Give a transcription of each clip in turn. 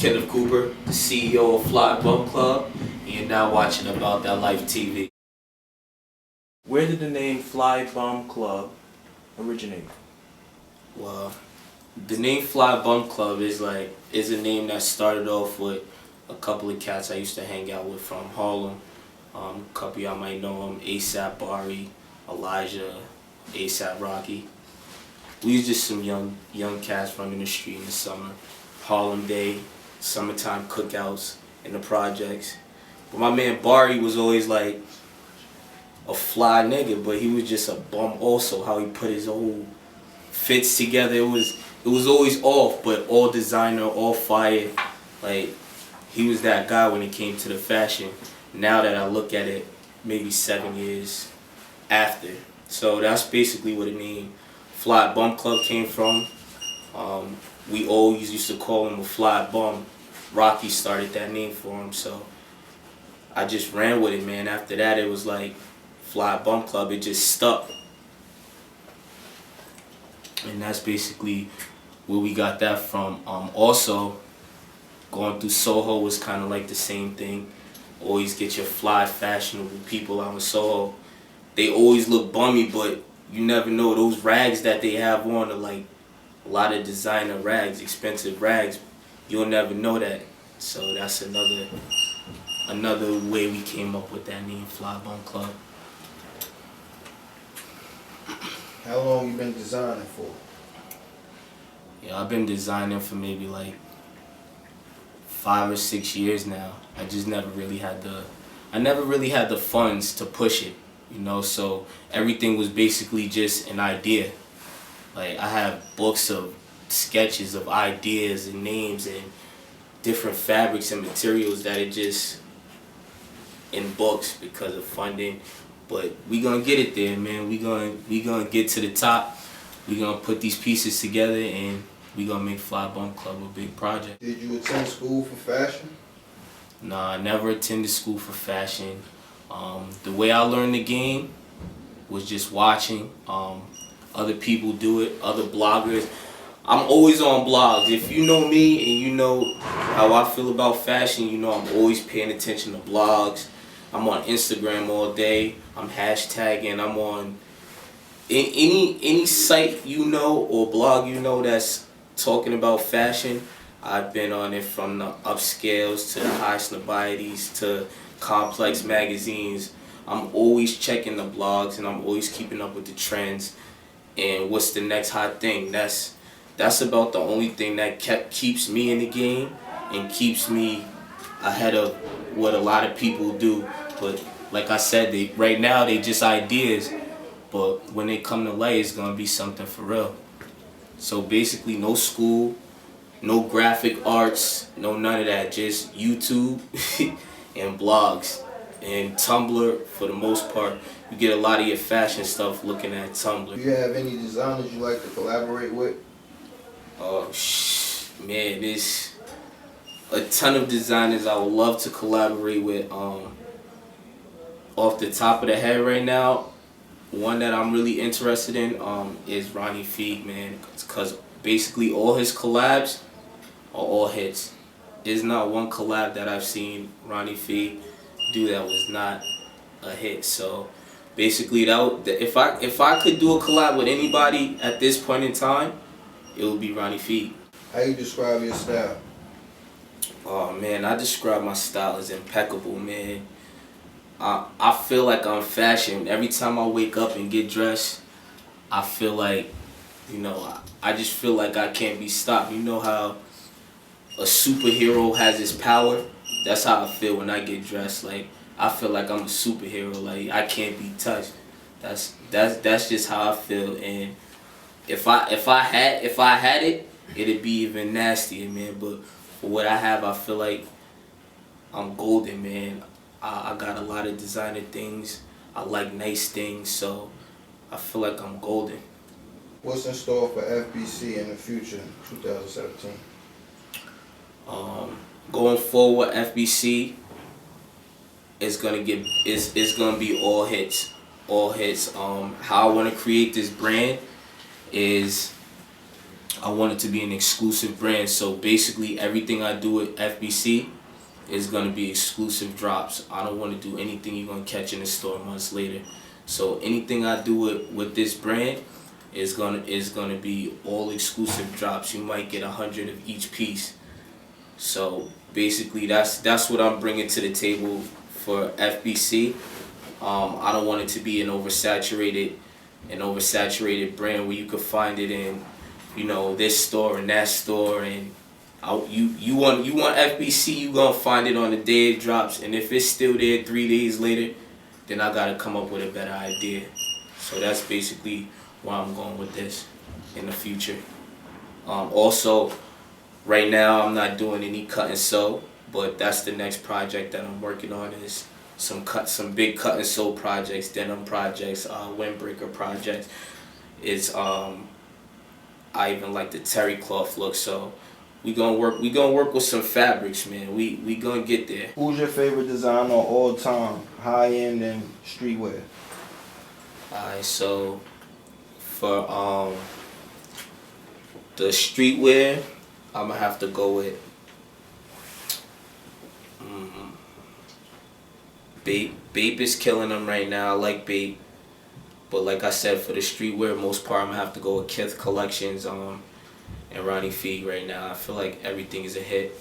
Kenneth Cooper, the CEO of FlyBumClub, and you're now watching About That Life TV. Where did the name FlyBumClub originate? Well, the name FlyBumClub is a name that started off with a couple of cats I used to hang out with from Harlem. A couple of y'all might know them: ASAP Bari, Elijah, ASAP Rocky. We was just some young cats running the street in the summer. Harlem Day, summertime cookouts in the projects. But my man Bari was always like a fly nigga, but he was just a bum also. How he put his whole fits together, it was always off, but all designer, all fire. Like, he was that guy when it came to the fashion. Now that I look at it, maybe 7 years after. So that's basically where the name FlyBumClub came from. We always used to call him a fly bum. Rocky started that name for him, so I just ran with it, man. After that, it was like FlyBumClub. It just stuck. And that's basically where we got that from. Also, going through Soho was kind of like the same thing. Always get your fly, fashionable people out in Soho. They always look bummy, but you never know. Those rags that they have on are like a lot of designer rags, expensive rags. You'll never know that. So that's another way we came up with that name, FlyBumClub. How long you been designing for? Yeah, I've been designing for maybe like 5 or 6 years now. I just never really had the funds to push it, you know, so everything was basically just an idea. Like, I have books of sketches of ideas and names and different fabrics and materials that are just in books because of funding. But we gonna get it there, man. We gonna get to the top. We gonna put these pieces together and we gonna make FlyBumClub a big project. Did you attend school for fashion? Nah, I never attended school for fashion. The way I learned the game was just watching other people do it, other bloggers. I'm always on blogs. If you know me and you know how I feel about fashion, you know I'm always paying attention to blogs. I'm on Instagram all day. I'm hashtagging. I'm on any site you know or blog you know that's talking about fashion. I've been on it, from the upscales to the high snobiety to complex magazines. I'm always checking the blogs and I'm always keeping up with the trends and what's the next hot thing. That's about the only thing that keeps me in the game and keeps me ahead of what a lot of people do. But like I said, right now they just ideas, but when they come to light, it's gonna be something for real. So basically, no school, no graphic arts, no none of that. Just YouTube and blogs and Tumblr for the most part. You get a lot of your fashion stuff looking at Tumblr. Do you have any designers you like to collaborate with? Oh, man, there's a ton of designers I would love to collaborate with. Off the top of the head right now, one that I'm really interested in is Ronnie Feig, man, because basically all his collabs are all hits. There's not one collab that I've seen Ronnie Feig do that was not a hit. So basically, if I could do a collab with anybody at this point in time, it would be Ronnie Feig. How you describe your style? Oh man, I describe my style as impeccable, man. I feel like I'm fashion. Every time I wake up and get dressed, I feel like, you know, I just feel like I can't be stopped. You know how a superhero has his power? That's how I feel when I get dressed. Like, I feel like I'm a superhero. Like, I can't be touched. That's just how I feel. And if I had it, it'd be even nastier, man. But for what I have, I feel like I'm golden, man. I got a lot of designer things. I like nice things, so I feel like I'm golden. What's in store for FBC in the future, 2017? Going forward, FBC is gonna be all hits, How I want to create this brand is I want it to be an exclusive brand. So basically everything I do at FBC is gonna be exclusive drops. I don't want to do anything you're gonna catch in the store months later. So anything I do with this brand is gonna be all exclusive drops. You might get 100 of each piece. So basically that's what I'm bringing to the table for FBC. I don't want it to be an oversaturated brand where you could find it in, you know, this store and that store, and you want FBC, you gonna find it on the day it drops, and if it's still there 3 days later, then I gotta come up with a better idea. So that's basically where I'm going with this in the future. Also, right now I'm not doing any cut and sew, but that's the next project that I'm working on, is some big cut and sew projects, denim projects, windbreaker projects. It's I even like the terry cloth look, so we gonna work with some fabrics, man. We gonna get there. Who's your favorite designer of all time, high end and streetwear? Alright, so for the streetwear, I'm gonna have to go with Bape is killing them right now. I like Bape, but like I said, for the streetwear, most part I'm gonna have to go with Kith Collections and Ronnie Fee right now. I feel like everything is a hit.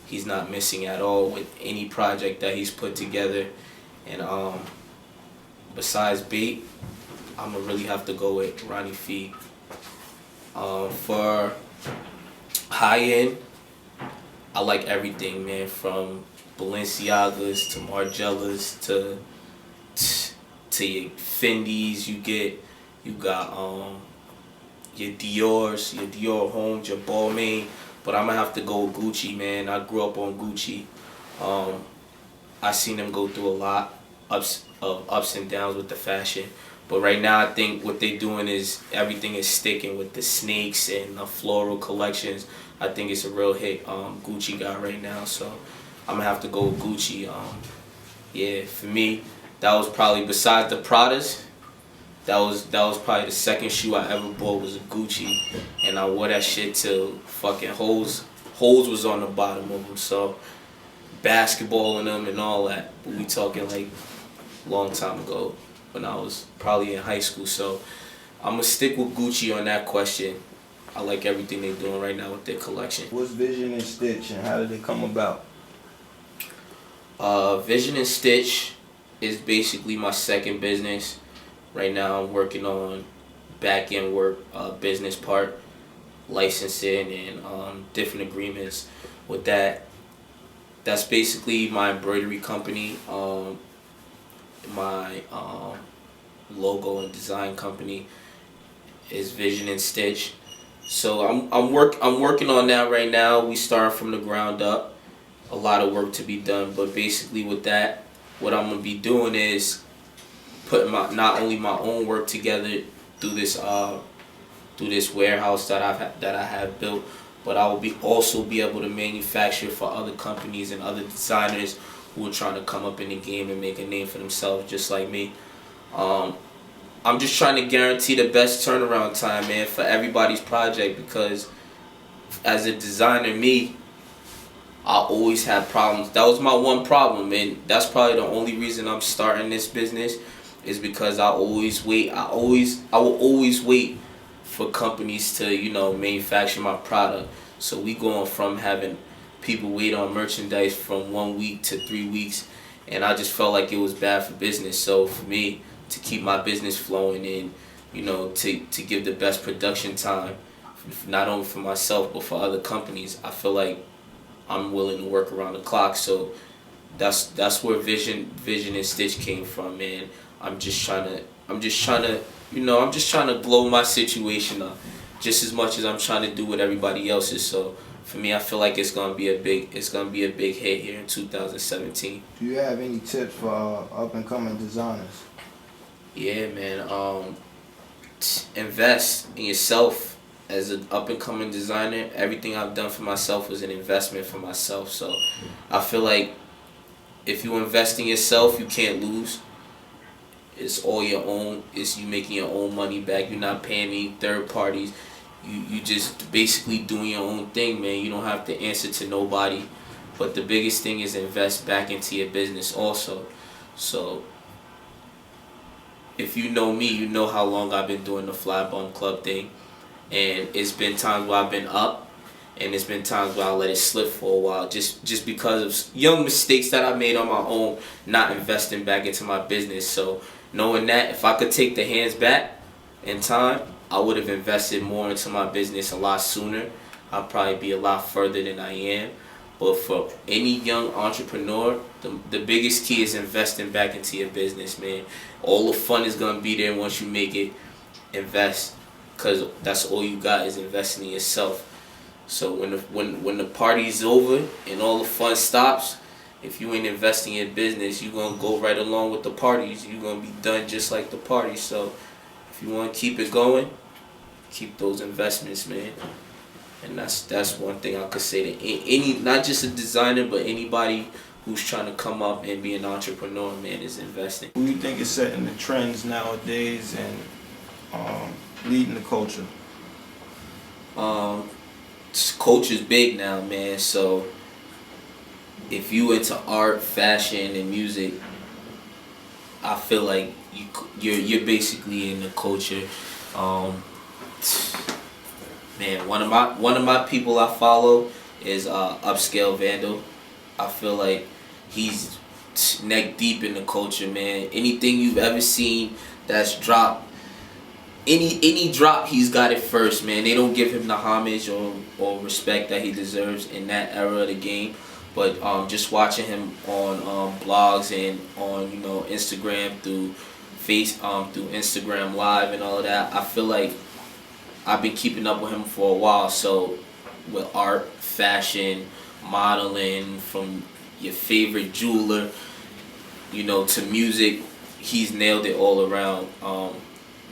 He's not missing at all with any project that he's put together. And besides Bape, I'm gonna really have to go with Ronnie Fee. For high end, I like everything, man, from Balenciagas to Margielas to your Fendi's. You got your Dior's, your Dior Homes, your Balmain. But I'm gonna have to go with Gucci, man. I grew up on Gucci. I seen them go through a lot of ups and downs with the fashion. But right now, I think what they're doing is everything is sticking with the snakes and the floral collections. I think it's a real hit Gucci got right now. So I'm gonna have to go with Gucci. Yeah, for me, that was probably, besides the Pradas, that was probably the second shoe I ever bought was a Gucci, and I wore that shit till fucking holes was on the bottom of them. So basketball in them and all that. But we talking like long time ago when I was probably in high school. So I'm gonna stick with Gucci on that question. I like everything they're doing right now with their collection. What's Vision and Stitch, and how did it come about? Vision and Stitch is basically my second business. Right now I'm working on back-end work, business part, licensing, and different agreements with that. That's basically my embroidery company, my logo and design company is Vision and Stitch. So I'm working on that right now. We start from the ground up. A lot of work to be done, but basically with that, what I'm gonna be doing is putting not only my own work together through this warehouse that I have built, but I will also be able to manufacture for other companies and other designers who are trying to come up in the game and make a name for themselves just like me. I'm just trying to guarantee the best turnaround time, man, for everybody's project, because as a designer, I always had problems. That was my one problem, and that's probably the only reason I'm starting this business, is because I will always wait for companies to, you know, manufacture my product. So we going from having people wait on merchandise from 1 week to 3 weeks, and I just felt like it was bad for business. So for me to keep my business flowing and, you know, to give the best production time, not only for myself but for other companies, I feel like I'm willing to work around the clock. So that's where Vision and Stitch came from, man. I'm just trying to blow my situation up just as much as I'm trying to do with everybody else's. So for me, I feel like it's gonna be a big hit here in 2017. Do you have any tips for up and coming designers? Yeah, man. Invest in yourself. As an up-and-coming designer, everything I've done for myself was an investment for myself. So I feel like if you invest in yourself, you can't lose. It's all your own. It's you making your own money back. You're not paying any third parties. you just basically doing your own thing, man. You don't have to answer to nobody. But the biggest thing is invest back into your business also. So if you know me, you know how long I've been doing the FlyBumClub thing. And it's been times where I've been up, and it's been times where I let it slip for a while, just because of young mistakes that I made on my own, not investing back into my business. So knowing that if I could take the hands back in time, I would have invested more into my business a lot sooner. I'll probably be a lot further than I am. But for any young entrepreneur, the biggest key is investing back into your business, man. All the fun is gonna be there once you make it. Invest, cause that's all you got is investing in yourself. So when the party's over and all the fun stops, if you ain't investing in business, you gonna go right along with the parties. You gonna be done just like the party. So if you want to keep it going, keep those investments, man. And that's one thing I could say to any, not just a designer, but anybody who's trying to come up and be an entrepreneur, man, is investing. Who do you think is setting the trends nowadays and leading the culture? Culture's big now, man. So if you into art, fashion, and music, I feel like you're basically in the culture. Man, one of my people I follow is Upscale Vandal. I feel like he's neck deep in the culture, man. Anything you've ever seen that's dropped, any drop, he's got it first, man. They don't give him the homage or respect that he deserves in that era of the game. But just watching him on blogs and on Instagram through Instagram Live and all of that, I feel like I've been keeping up with him for a while. So with art, fashion, modeling, from your favorite jeweler, to music, he's nailed it all around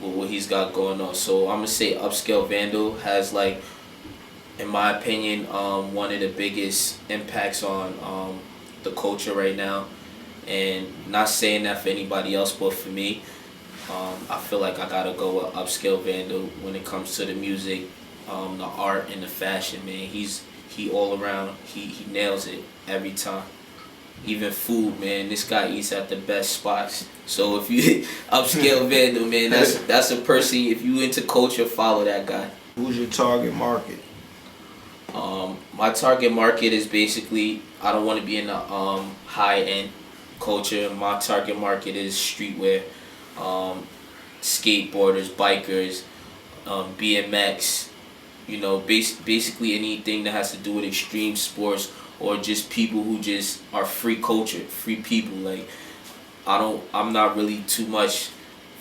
with what he's got going on. So I'm gonna say Upscale Vandal has, like, in my opinion, one of the biggest impacts on the culture right now. And not saying that for anybody else, but for me, I feel like I gotta go with Upscale Vandal when it comes to the music, the art, and the fashion, man. He all around. He nails it every time. Even food, man. This guy eats at the best spots. So if you Upscale Vandal, man, that's a person. If you into culture, follow that guy. Who's your target market? My target market is basically, I don't want to be in the high end culture. My target market is streetwear, skateboarders, bikers, BMX. Basically anything that has to do with extreme sports, or just people who just are free culture, free people. Like, I'm not really too much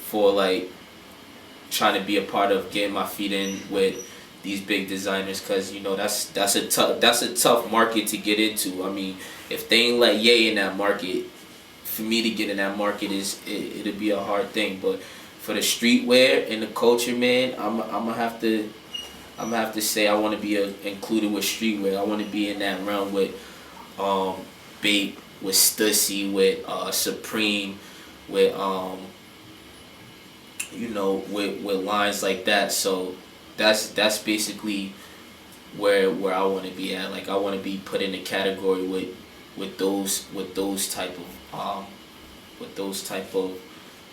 for, like, trying to be a part of getting my feet in with these big designers, cause that's a tough market to get into. I mean, if they ain't let Ye in that market, for me to get in that market it'll be a hard thing. But for the streetwear and the culture, man, I'm gonna have to say I want to be included with streetwear. I want to be in that realm with Bape, with Stussy, with Supreme, with with lines like that. So that's basically where I want to be at. Like, I want to be put in a category with those type of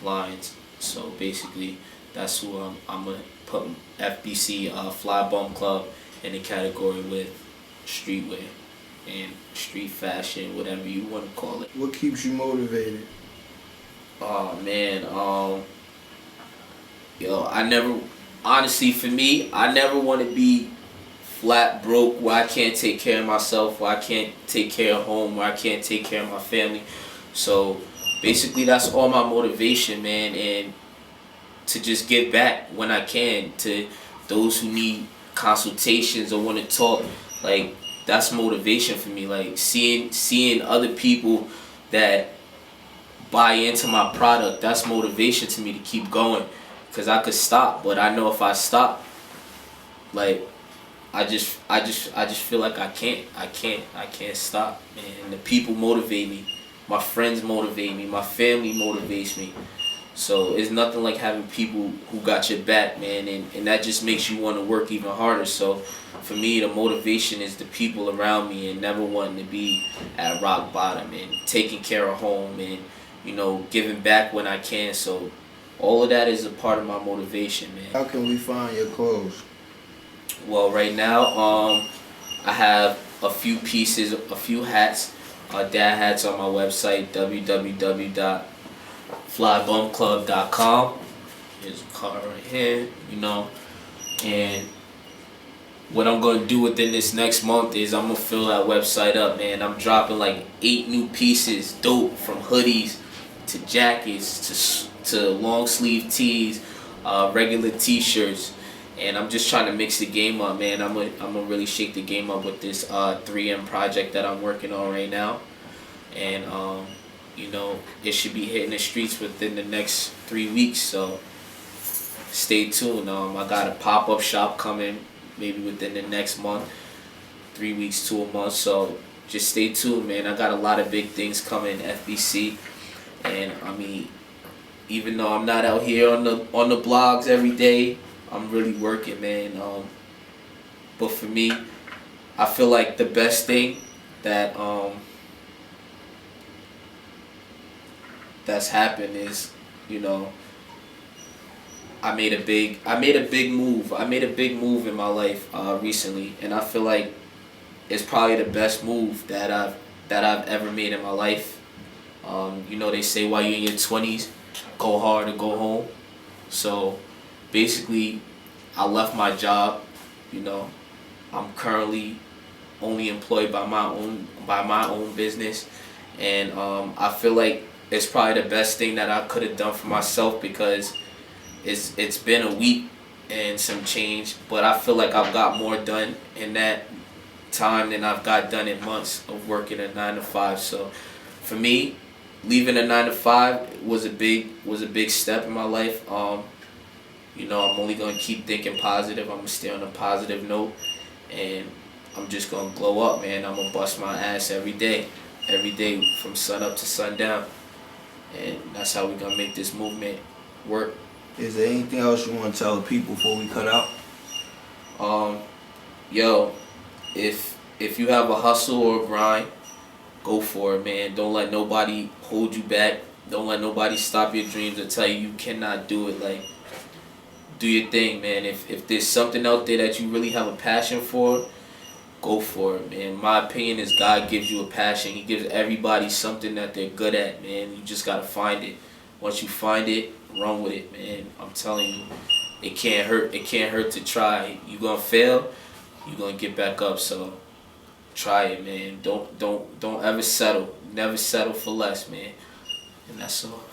lines. So basically, that's who I'm gonna put FBC FlyBumClub in the category with streetwear and street fashion, whatever you want to call it. What keeps you motivated? Oh man, honestly, for me, I never want to be flat broke where I can't take care of myself, where I can't take care of home, where I can't take care of my family. So basically, that's all my motivation, man, and to just give back when I can to those who need consultations or want to talk. Like, that's motivation for me. Like, seeing other people that buy into my product, that's motivation to me to keep going. Cause I could stop, but I know if I stop, like, I just feel like I can't stop, man. And the people motivate me, my friends motivate me, my family motivates me. So it's nothing like having people who got your back, man, and that just makes you want to work even harder. So for me, the motivation is the people around me and never wanting to be at rock bottom and taking care of home and, you know, giving back when I can. So all of that is a part of my motivation, man. How can we find your clothes? Well, right now, I have a few pieces, a few hats, dad hats on my website, www.FlyBumClub.com. Here's a card right here, you know. And what I'm going to do within this next month is I'm going to fill that website up, man. I'm dropping like 8 new pieces, dope, from hoodies to jackets to long sleeve tees, regular t-shirts. And I'm just trying to mix the game up, man. I'm gonna really shake the game up with this 3M project that I'm working on right now. And you know, it should be hitting the streets within the next 3 weeks. So stay tuned. I got a pop-up shop coming maybe within the next month, 3 weeks to a month. So just stay tuned, man. I got a lot of big things coming, FBC. And I mean, even though I'm not out here on the blogs every day, I'm really working, man. But for me, I feel like the best thing that that's happened is, you know, I made a big move. I made a big move in my life recently, and I feel like it's probably the best move that I've ever made in my life. You know, they say while you're in your 20s, go hard or go home. So basically, I left my job. You know, I'm currently only employed by my own business, and I feel like it's probably the best thing that I could have done for myself, because it's been a week and some change, but I feel like I've got more done in that time than I've got done in months of working a 9 to 5. So for me, leaving a 9 to 5 was a big step in my life. You know, I'm only gonna keep thinking positive. I'm gonna stay on a positive note, and I'm just gonna glow up, man. I'm gonna bust my ass every day from sun up to sundown, and that's how we're gonna make this movement work. Is there anything else you want to tell the people before we cut out? Yo, if you have a hustle or a grind, go for it, man. Don't let nobody hold you back. Don't let nobody stop your dreams or tell you cannot do it. Like, do your thing, man. If there's something out there that you really have a passion for, go for it, man. My opinion is God gives you a passion. He gives everybody something that they're good at, man. You just gotta find it. Once you find it, run with it, man. I'm telling you, it can't hurt. It can't hurt to try. You gonna fail, you gonna get back up. So try it, man. Don't ever settle. Never settle for less, man. And that's all.